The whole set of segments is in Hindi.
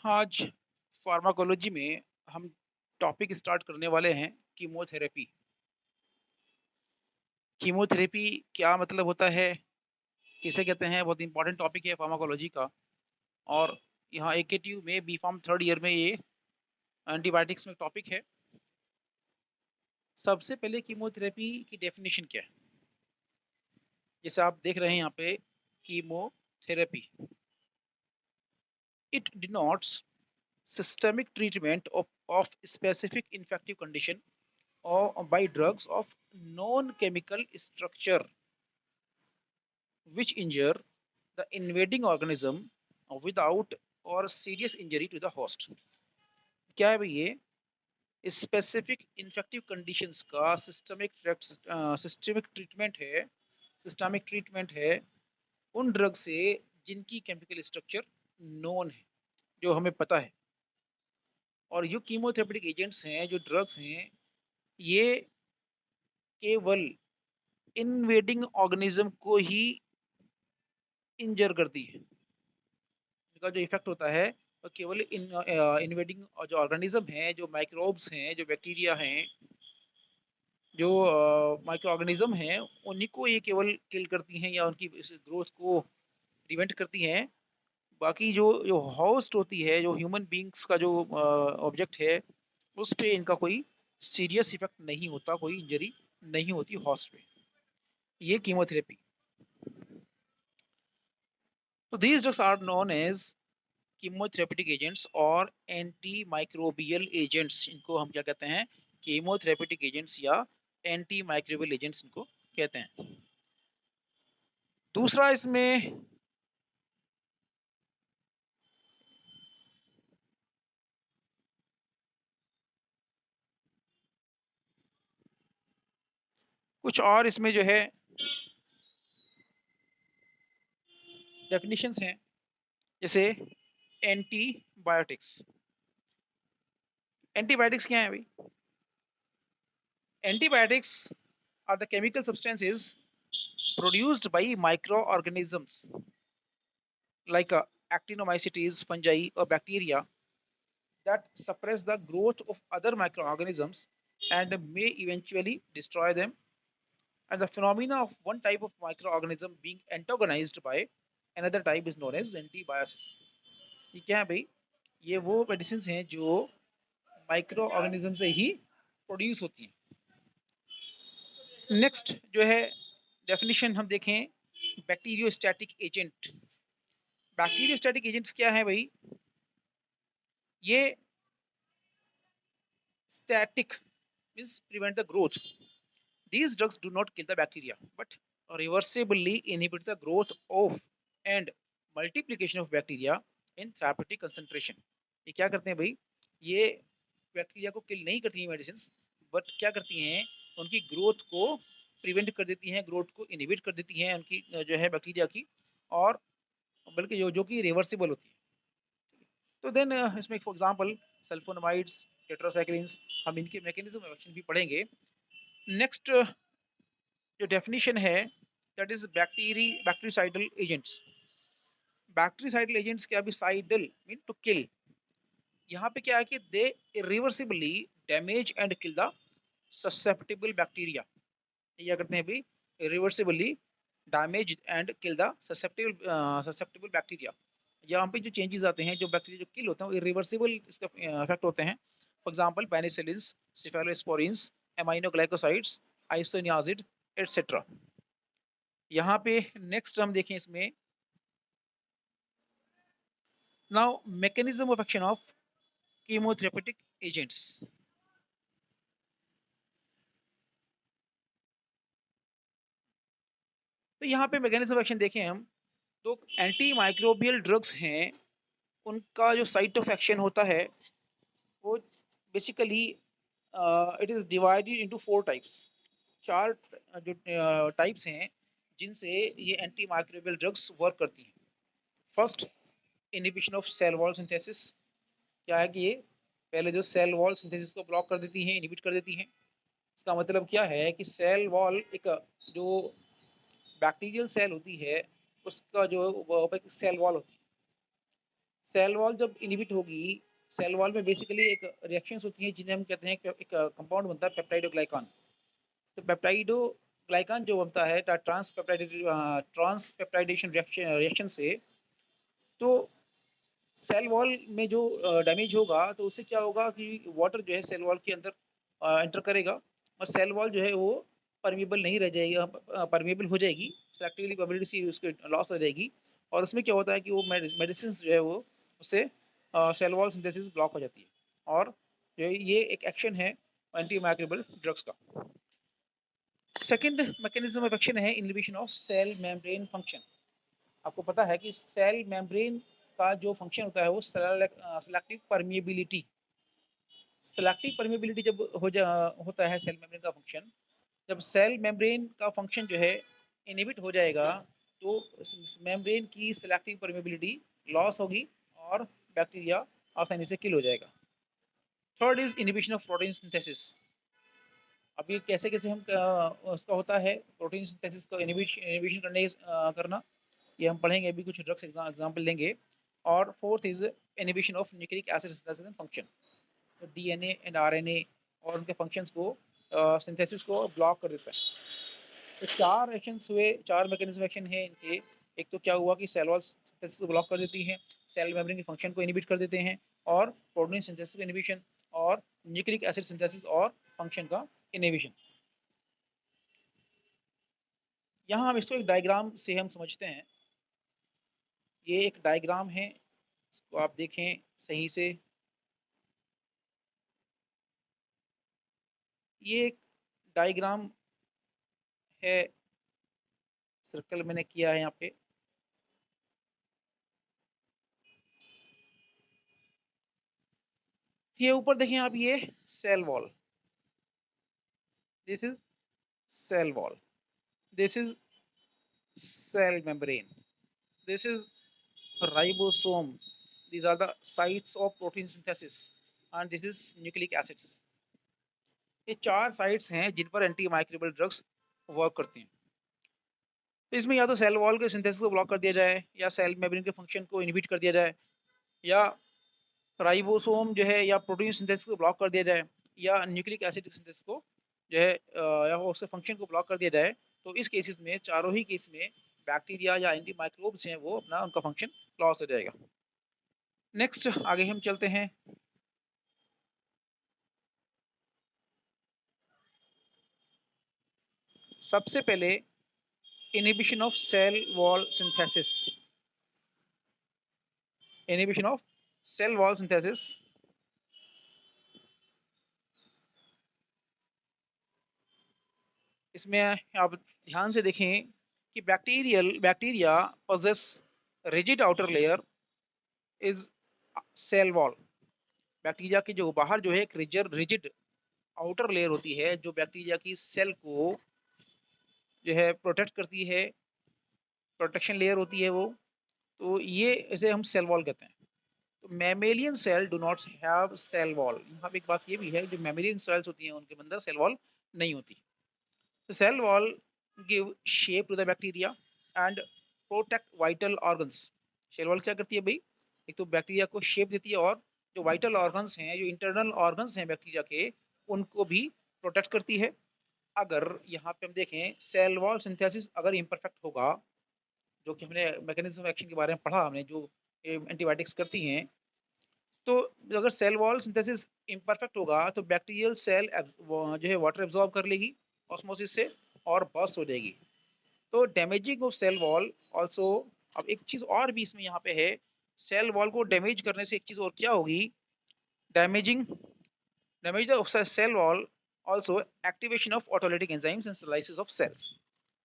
आज फार्माकोलॉजी में हम टॉपिक स्टार्ट करने वाले हैं कीमोथेरेपी। कीमोथेरेपी क्या मतलब होता है, किसे कहते हैं, बहुत इंपॉर्टेंट टॉपिक है फार्माकोलॉजी का। और यहाँ एकेटीयू में बी फार्म थर्ड ईयर में ये एंटीबायोटिक्स में टॉपिक है। सबसे पहले कीमोथेरेपी की डेफिनेशन क्या है, जैसे आप देख रहे हैं यहाँ पे chemotherapy. It denotes systemic treatment of specific infective condition or by drugs of known chemical structure which injure the invading organism without or serious injury to the host। क्या है भाई, ये स्पेसिफिक इन्फेक्टिव कंडीशंस का सिस्टमिक ट्रीटमेंट है उन ड्रग से जिनकी केमिकल स्ट्रक्चर नोन है, जो हमें पता है। और जो कीमोथेरेपेटिक एजेंट्स हैं, जो ड्रग्स हैं, ये केवल इनवेडिंग ऑर्गेनिज्म को ही इंजर करती है। इनका जो इफेक्ट होता है वो केवल इनवेडिंग जो ऑर्गेनिज्म हैं, जो माइक्रोब्स हैं, जो बैक्टीरिया हैं, जो माइक्रो ऑर्गेनिज्म हैं, उन्हीं को ये केवल किल करती हैं या उनकी ग्रोथ को प्रिवेंट करती हैं। बाकी जो जो होस्ट होती है, जो ह्यूमन बींग्स का जो ऑब्जेक्ट है, उस पे इनका कोई सीरियस इफेक्ट नहीं होता, कोई इंजरी नहीं होती होस्ट पे। ये कीमोथेरेपी। तो these drugs are known as chemotherapeutic agents और एंटी माइक्रोबियल एजेंट्स। इनको हम क्या कहते हैं, कीमोथेरेपेटिक एजेंट्स या एंटी माइक्रोबियल एजेंट्स इनको कहते हैं। दूसरा इसमें कुछ और इसमें जो है डेफिनेशंस हैं, जैसे एंटीबायोटिक्स। एंटीबायोटिक्स क्या है भाई? Antibiotics are the chemical substances produced by microorganisms like actinomycetes, fungi, or bacteria that suppress the growth of other microorganisms and may eventually destroy them. And the phenomena of one type of microorganism being antagonized by another type is known as antibiosis। ये क्या है भाई? ये वो मेडिसिन हैं जो माइक्रो ऑर्गेनिज्म से ही प्रोड्यूस होती हैं। नेक्स्ट जो है डेफिनेशन हम देखें, बैक्टीरियोस्टैटिक एजेंट। बैक्टीरियोस्टैटिक एजेंट्स क्या है भाई? ये static means prevent the growth. These drugs do not kill the bacteria but reversibly inhibit the growth of and multiplication of bacteria in therapeutic concentration। ये क्या करते हैं भाई? ये बैक्टीरिया को किल नहीं करती हैं मेडिसिन, बट क्या करती हैं, उनकी ग्रोथ को प्रिवेंट कर देती हैं, ग्रोथ को इनहिबिट कर देती हैं उनकी जो है बैक्टीरिया की, और बल्कि जो जो कि रिवर्सिबल होती है। तो देन इसमें फॉर एग्जांपल सल्फोनामाइड्स, टेट्रासाइक्लिन्स, हम इनके मैकेनिज्म ऑफ एक्शन भी पढ़ेंगे। नेक्स्ट जो डेफिनेशन है, that is bactericidal agents. Bactericidal agents क्या भी? Cidal mean to kill. यहाँ पे क्या है कि they irreversibly damage and kill the susceptible bacteria. ये क्या करते हैं भाई? Irreversibly damage and kill the susceptible bacteria. यहाँ पे जो चेंजेस आते हैं, जो बैक्टीरिया जो किल होते हैं, वो इरिवर्सिबल इसका इफेक्ट होते हैं। For example penicillins, cephalosporins, aminoglycosides, isoniazid etcetera. यहाँ पे नेक्स्ट हम देखें इसमें, now mechanism of action of chemotherapeutic agents. तो यहाँ पे मैकेनिज्म ऑफ एक्शन देखें हम, तो एंटी माइक्रोबियल ड्रग्स हैं, उनका जो साइट ऑफ एक्शन होता है वो basically it is divided into 4 types. चार जो टाइप्स हैं जिनसे ये एंटी माइक्रोबियल ड्रग्स वर्क करती हैं। First, inhibition of cell wall synthesis. क्या है कि ये पहले जो सेल वॉल सिंथेसिस को ब्लॉक कर देती हैं, इनहिबिट कर देती हैं। इसका मतलब क्या है कि सेल वॉल एक जो बैक्टीरियल सेल होती है, उसका जो सेल वॉल होती है, सेल वॉल जब इनहिबिट होगी, सेल वॉल में बेसिकली एक रिएक्शंस होती हैं जिन्हें हम कहते हैं कि एक कंपाउंड बनता है पेप्टाइडोग्लाइकान। तो पेप्टाइडोग्लाइकान जो बनता है ट्रांस पेप्टाइडेशन रिएक्शन रिएक्शन से, तो सेल वॉल में जो डैमेज होगा तो उससे क्या होगा कि वाटर जो है सेल वॉल के अंदर एंटर करेगा और सेल वॉल जो है वो परमेबल नहीं रह जाएगी, परमेबल हो जाएगी, सेलेक्टिवली परमेबिलिटी उसकी लॉस हो जाएगी। और उसमें क्या होता है कि वो मेडिसिन जो है वो उससे सेल वॉल सिंथेसिस ब्लॉक हो जाती है। और जो ये एक एक्शन है एंटी माइक्रोबियल ड्रग्स का। सेकेंड मैकेनिज्म ऑफ एक्शन है inhibition of cell membrane function. आपको पता है कि सेल मेम्ब्रेन का जो फंक्शन होता है वो सेलेक्टिव परमिएबिलिटी, सेलेक्टिव परमिएबिलिटी जब होता है सेल मेम्ब्रेन का फंक्शन, जब सेल मेम्ब्रेन का फंक्शन जो है इनहिबिट हो जाएगा तो मेम्ब्रेन की सेलेक्टिव परमिएबिलिटी लॉस होगी और बैक्टीरिया आसानी से किल हो जाएगा। Third is inhibition of protein synthesis. अब ये कैसे कैसे हम उसका होता है प्रोटीन सिंथेसिस को इनहिबिशन करना, ये हम पढ़ेंगे अभी, कुछ ड्रग्स एग्जांपल लेंगे। और fourth is inhibition of nucleic acid synthesis and function. तो डीएनए एंड आरएनए और उनके फंक्शंस को सिंथेसिस को ब्लॉक कर देता है। तो चार एक्शंस हुए, चार मैकेनिज्म एक्शन है इनके। एक तो क्या हुआ कि सेल वॉल सिंथेसिस को ब्लॉक कर देती हैं, सेल मेम्ब्रेन के फंक्शन को इनहिबिट कर देते हैं, और प्रोटीन सिंथेसिस का इनहिबिशन, और न्यूक्लिक एसिड सिंथेसिस और फंक्शन का इनहिबिशन। यहाँ हम इसको एक डायग्राम से हम समझते हैं। ये एक डायग्राम है, इसको आप देखें सही से। ये एक डायग्राम है, सर्कल मैंने किया है यहाँ पे। ये ऊपर देखें आप, ये cell wall, this is cell wall, this is cell membrane, this is ribosome, these are the sites of protein synthesis, and this is nucleic acids। ये चार साइट्स हैं जिन पर एंटी माइक्रोबियल ड्रग्स वर्क करती हैं। तो इसमें या तो सेल वॉल के सिंथेसिस को ब्लॉक कर दिया जाए, या सेल मेम्ब्रेन के फंक्शन को इनहिबिट कर दिया जाए, या राइबोसोम जो है या प्रोटीन सिंथेसिस को ब्लॉक कर दिया जाए, या न्यूक्लिक एसिड सिंथेसिस को जो है या उसके फंक्शन को ब्लॉक कर दिया जाए। तो इस केसेस में, चारों ही केस में, बैक्टीरिया या एंटी माइक्रोब्स हैं वो अपना उनका फंक्शन लॉस हो जाएगा। नेक्स्ट आगे हम चलते हैं। सबसे पहले inhibition of cell wall synthesis, inhibition of cell wall synthesis. इसमें आप ध्यान से देखें कि bacteria possess rigid outer layer is cell wall. Bacteria की जो बाहर जो है एक रिजिड आउटर लेयर होती है जो बैक्टीरिया की सेल को जो है प्रोटेक्ट करती है, प्रोटेक्शन लेयर होती है वो। तो ये इसे हम सेल वॉल कहते हैं। तो mammalian cell do not have cell wall. यहाँ पे एक बात ये भी है, जो मैमेलियन सेल्स होती हैं उनके अंदर सेल वॉल नहीं होती। तो cell wall give shape to the bacteria and protect vital organs. Cell wall क्या करती है भाई, एक तो बैक्टीरिया को शेप देती है, और जो वाइटल ऑर्गन्स हैं, जो इंटरनल ऑर्गन्स हैं बैक्टीरिया के, उनको भी प्रोटेक्ट करती है। अगर यहाँ पे हम देखें सेल वॉल सिंथेसिस अगर इम्परफेक्ट होगा, जो कि हमने मैकेनिज्म एक्शन के बारे में पढ़ा हमने, जो एंटीबायोटिक्स करती हैं, तो अगर सेल वॉल सिंथेसिस इम्परफेक्ट होगा तो बैक्टीरियल सेल जो है वाटर एब्जॉर्ब कर लेगी ऑस्मोसिस से और बर्स्ट हो जाएगी। तो damaging of cell wall also. अब एक चीज और भी इसमें यहाँ पे है, सेल वॉल को डैमेज करने से एक चीज और क्या होगी, damaging damage of cell wall also activation of autolytic enzymes and lysis of cells.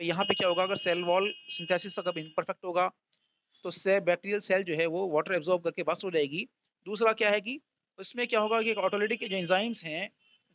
तो यहाँ पे क्या होगा, अगर सेल वॉल सिंथेसिस अगर इम्परफेक्ट होगा तो से बैक्टीरियल सेल जो है वो वाटर एब्जॉर्ब करके बस्ट हो जाएगी। दूसरा क्या है कि उसमें क्या होगा कि ऑटोलिटिक जो एंजाइम्स हैं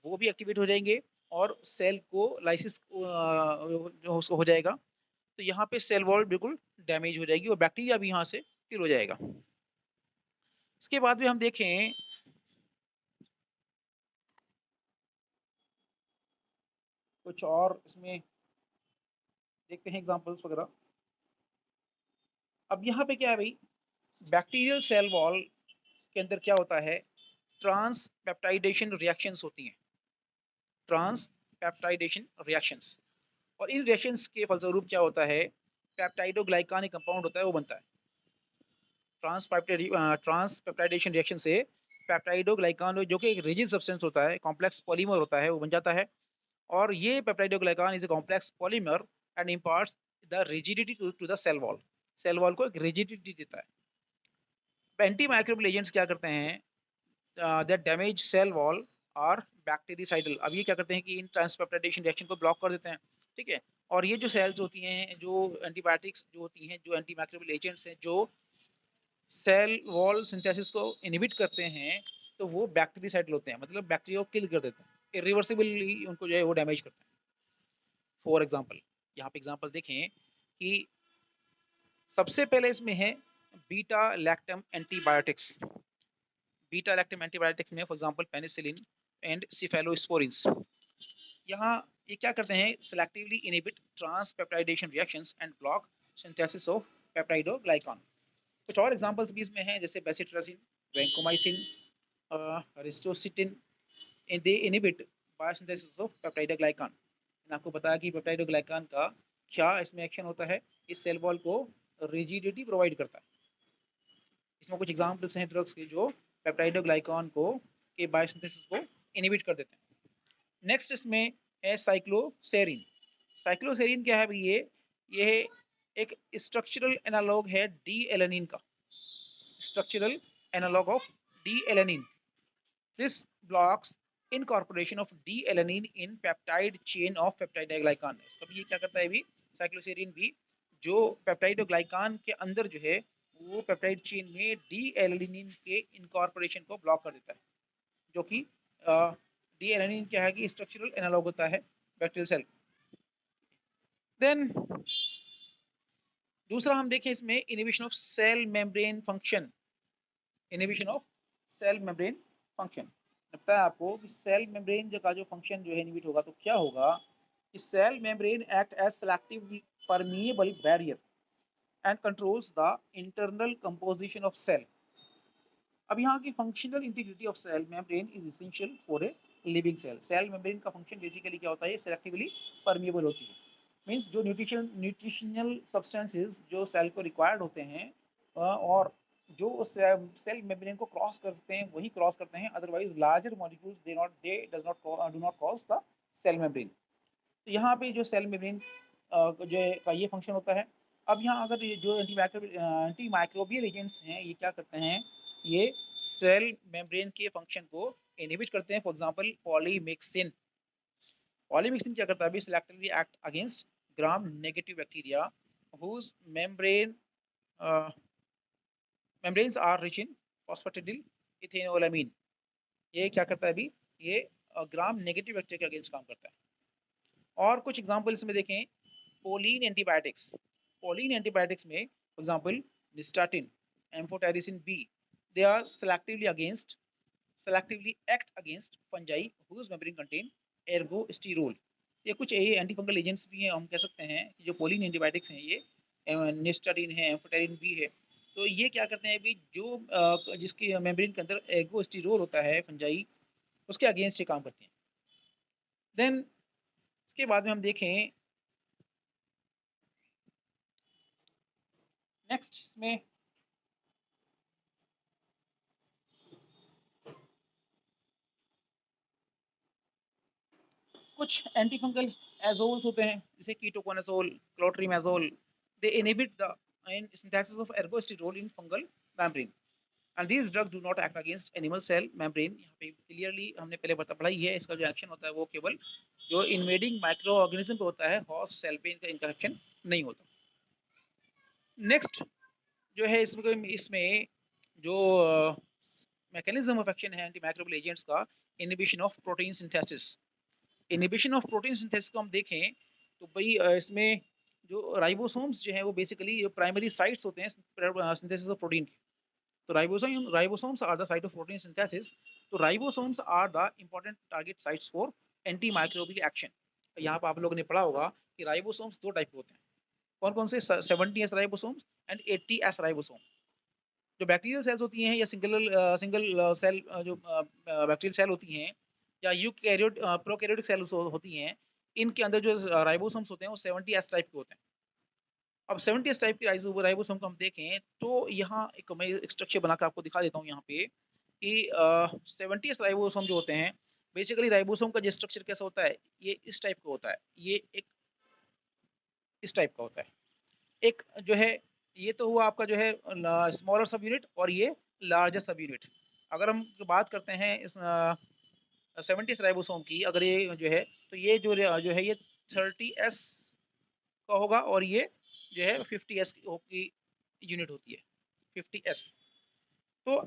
वो भी एक्टिवेट हो जाएंगे, और सेल को लाइसिस जो उसको हो जाएगा। तो यहाँ पे सेल वॉल बिल्कुल डैमेज हो जाएगी और बैक्टीरिया भी यहाँ से किल हो जाएगा। इसके बाद भी हम देखें, कुछ और इसमें देखते हैं एग्जांपल्स वगैरह। अब यहाँ पे क्या है भाई, बैक्टीरियल सेल वॉल के अंदर क्या होता है, ट्रांस पेप्टाइडेशन रिएक्शंस होती हैं, ट्रांस पेप्टाइडेशन रिएक्शंस। और इन रिएक्शंस के फलस्वरूप क्या होता है, पेप्टाइडोग्लाइकान एक कंपाउंड होता है वो बनता है। ट्रांस पेप्टाइडेशन रिएक्शन से पेप्टाइडोग्लाइकान जो कि एक रिजिड सब्सटेंस होता है, कॉम्प्लेक्स पॉलीमर होता है, वो बन जाता है। और ये peptidoglycan is a complex polymer and imparts the rigidity to the cell wall, cell wall को एक रिजिडिटी देता है। एंटी माइक्रोबियल एजेंट्स क्या करते हैं, दैट डैमेज सेल वॉल और बैक्टीरियासाइडल। अब ये क्या करते हैं कि इन ट्रांसपेप्टाइडेशन रिएक्शन को ब्लॉक कर देते हैं, ठीक है। और ये जो सेल्स होती हैं, जो एंटीबायोटिक्स जो होती हैं, जो एंटी माइक्रोबियल एजेंट्स हैं, जो सेल वॉल सिंथेसिस को इनहिबिट करते हैं, तो वो बैक्टीरियासाइडल होते हैं, मतलब बैक्टीरिया को किल कर देते हैं, इरिवर्सिबली उनको जो है वो डैमेज करते हैं। फॉर एग्जांपल, यहाँ पे एग्जांपल देखें कि सबसे पहले इसमें है beta lactam antibiotics. Beta lactam antibiotics में for example penicillin and cephalosporins. यहाँ ये क्या करते हैं, selectively inhibit transpeptidation reactions and block synthesis of peptidoglycan. कुछ और एग्जांपल्स भी इसमें हैं, जैसे bacitracin, vancomycin, ristocetin, they inhibit biosynthesis of peptidoglycan. मैंने आपको बताया कि पेप्टाइडोग्लाइकान का क्या इसमें एक्शन होता है, इस सेल वॉल को रिजिडिटी प्रोवाइड करता है। इसमें कुछ एग्जांपल्स हैं ड्रग्स के जो पेप्टाइडोग्लाइकान को के बायोसिंथेसिस को इनहिबिट कर देते हैं। नेक्स्ट इसमें है साइक्लोसेरिन। साइक्लोसेरिन क्या है भाई, ये एक स्ट्रक्चरल एनालॉग है डी एलेनिन का, structural analog of D alanine. This blocks incorporation of D-alanine in peptide chain of peptidoglycan। इसका भी ये क्या करता है भी, साइक्लोसेरिन भी जो पेप्टाइडोग्लाइकान के अंदर जो है वो पेप्टाइड चेन में डी एलेनिन के इनकॉर्पोरेशन को ब्लॉक कर देता है, जो कि डी एलेनिन क्या है कि स्ट्रक्चरल एनालॉग होता है बैक्टीरियल सेल। देन दूसरा हम देखें इसमें inhibition of cell membrane function, inhibition of cell membrane function. लगता है आपको कि सेल मेम्ब्रेन का जो फंक्शन जो है इनहिबिट होगा, तो क्या होगा कि cell membrane act as selective permeable barrier and controls the internal composition of cell. अब यहाँ की functional integrity of cell membrane is essential for a living cell. Cell membrane का फंक्शन बेसिकली क्या होता है, सेलेक्टिवली परमिएबल होती है। मीन्स जो न्यूट्रिशनल सब्सटेंसेज जो सेल को रिक्वायर्ड होते हैं और जो सेल मेम्ब्रेन को क्रॉस करते हैं वही क्रॉस करते हैं, otherwise larger molecules they does not do not cross the cell membrane. तो यहाँ पे जो सेल मेम्ब्रेन जो का ये फंक्शन होता है। अब यहाँ अगर ये जो एंटी माइक्रोबियल एजेंट्स हैं ये क्या करते हैं, ये सेल मेम्ब्रेन के फंक्शन को इनहिबिट करते हैं। For example polymyxin. पॉलीमिक्सिन क्या करता है, selectively act against gram negative bacteria whose membranes are rich in phosphatidyl ethanolamine। ये क्या करता है अभी, ये ग्राम नेगेटिव बैक्टीरिया के अगेंस्ट काम करता है। और कुछ एग्जांपल्स में देखें, पोलिन एंटीबायोटिक्स। पोलिन एंटीबायोटिक्स में for example nystatin, amphotericin B, they are selectively act against fungi whose membrane contain ergosterol। ये कुछ ये एंटी फंगल एजेंट्स भी हैं, हम कह सकते हैं कि जो पोलिन एंटीबायोटिक्स हैं, ये निस्टाटिन है, एम्फोटेरिन भी है। तो ये क्या करते हैं अभी, जो जिसकी मेम्ब्रेन के अंदर एर्गोस्टेरोल होता है फंजाई, उसके अगेंस्ट ये काम करते हैं। देन इसके बाद में हम देखें नेक्स्ट इसमें कुछ एंटी फंगल एजोल्स होते हैं, जैसे ketoconazole, clotrimazole. They inhibit the synthesis of ergosterol in fungal membrane and these drugs do not act against animal cell membrane। यहाँ पे क्लियरली हमने पहले पढ़ाई है, इसका जो एक्शन होता है वो केवल जो इन्वेडिंग माइक्रो ऑर्गेनिज्म पे होता है, हॉस्ट सेल पे इनका एक्शन नहीं होता। नेक्स्ट जो है इसमें जो मैकेनिज्म ऑफ एक्शन है एंटी माइक्रोबियल एजेंट्स का, inhibition of protein synthesis. Inhibition of protein synthesis को हम देखें तो भाई इसमें जो राइबोसोम्स जो है वो बेसिकली प्राइमरी साइट्स होते हैं सिंथेसिस ऑफ प्रोटीन के। तो ribosomes are the site of protein synthesis. तो ribosomes are the important target sites for anti microbial action. यहाँ पर आप लोगों ने पढ़ा होगा कि राइबोसोम्स दो टाइप के होते हैं। कौन कौन से, 70S ribosomes and 80S ribosome. जो बैक्टीरियल सेल्स होती हैं या सिंगल सेल जो बैक्टीरियल सेल होती हैं या यूकैरियोट प्रोकैरियोटिक सेल्स होती हैं, इनके अंदर जो राइबोसोम्स होते हैं वो 70 एस टाइप के होते हैं। अब 70 एस टाइप के राइबोसोम को हम देखें तो यहाँ मैं एक स्ट्रक्चर बना के आपको दिखा देता हूँ यहाँ पे कि 70 एस राइबोसोम जो होते हैं, बेसिकली राइबोसोम का जो स्ट्रक्चर कैसा होता है, ये इस टाइप का होता है, ये एक इस टाइप का होता है। एक जो है, ये तो हुआ आपका जो है स्मॉलर सब यूनिट और ये लार्जर सब यूनिट। अगर हम बात करते हैं इस 70 राइबोसोम की, अगर ये जो है, तो ये जो है ये 30s का होगा और ये जो है 50s की यूनिट होती है, 50s। तो